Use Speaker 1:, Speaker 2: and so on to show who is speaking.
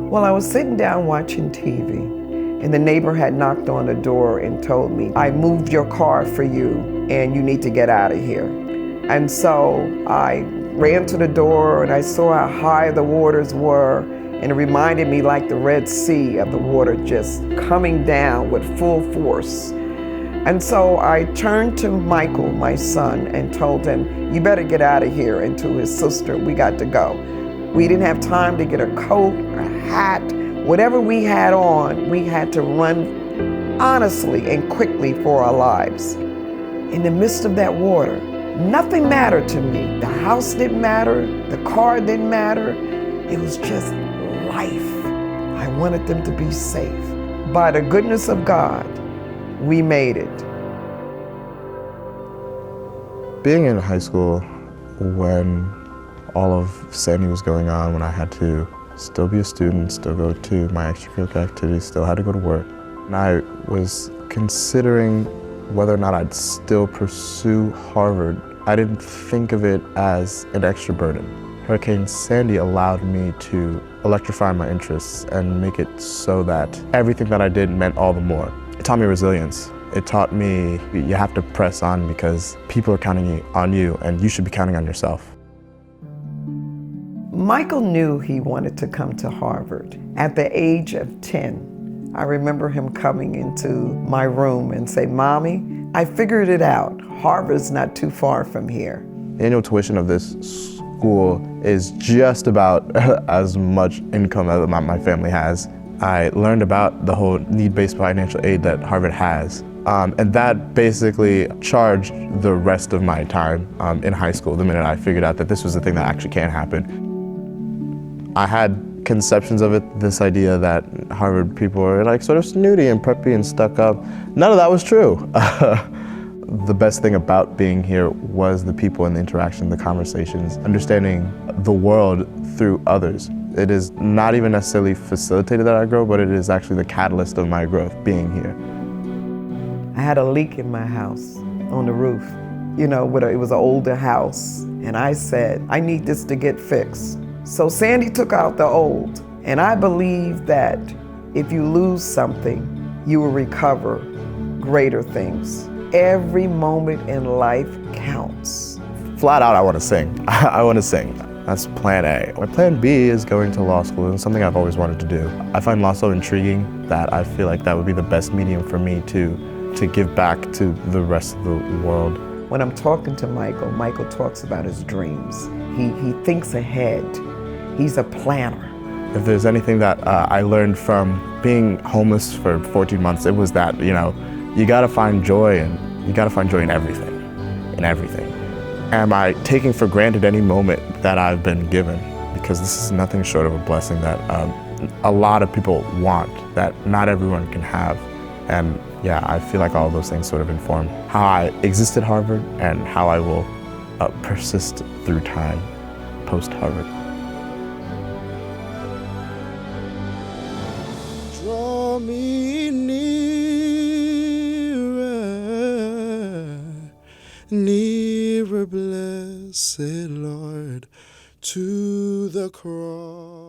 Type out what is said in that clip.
Speaker 1: Well, I was sitting down watching TV, and the neighbor had knocked on the door and told me, "I moved your car for you, and you need to get out of here." And so I ran to the door, and I saw how high the waters were, and it reminded me like the Red Sea of the water just coming down with full force. And so I turned to Michael, my son, and told him, "You better get out of here," and to his sister, "We got to go." We didn't have time to get a coat, a hat, whatever we had on, we had to run honestly and quickly for our lives. In the midst of that water, nothing mattered to me. The house didn't matter, the car didn't matter. It was just life. I wanted them to be safe. By the goodness of God, we made it.
Speaker 2: Being in high school when all of Sandy was going on, when I had to still be a student, still go to my extracurricular activities, still had to go to work, and I was considering whether or not I'd still pursue Harvard, I didn't think of it as an extra burden. Hurricane Sandy allowed me to electrify my interests and make it so that everything that I did meant all the more. It taught me resilience. It taught me you have to press on because people are counting on you and you should be counting on yourself.
Speaker 1: Michael knew he wanted to come to Harvard. At the age of 10, I remember him coming into my room and say, "Mommy, I figured it out. Harvard's not too far from here."
Speaker 2: The annual tuition of this school is just about as much income as my family has. I learned about the whole need-based financial aid that Harvard has. And that basically charged the rest of my time in high school, the minute I figured out that this was the thing that actually can happen. I had conceptions of it, this idea that Harvard people are like sort of snooty and preppy and stuck up. None of that was true. The best thing about being here was the people and the interaction, the conversations, understanding the world through others. It is not even necessarily facilitated that I grow, but it is actually the catalyst of my growth being here.
Speaker 1: I had a leak in my house on the roof. You know, it was an older house. And I said, "I need this to get fixed." So Sandy took out the old. And I believe that if you lose something, you will recover greater things. Every moment in life counts.
Speaker 2: Flat out, I want to sing. I want to sing. That's plan A. My plan B is going to law school, and something I've always wanted to do. I find law so intriguing that I feel like that would be the best medium for me to give back to the rest of the world.
Speaker 1: When I'm talking to Michael, Michael talks about his dreams. He thinks ahead. He's a planner.
Speaker 2: If there's anything that I learned from being homeless for 14 months, it was that, you gotta find joy, and you gotta find joy in everything, Am I taking for granted any moment that I've been given? Because this is nothing short of a blessing that a lot of people want, that not everyone can have. And yeah, I feel like all of those things sort of inform how I exist at Harvard and how I will persist through time post-Harvard.
Speaker 3: Draw me nearer, nearer, blessed Lord, to the cross.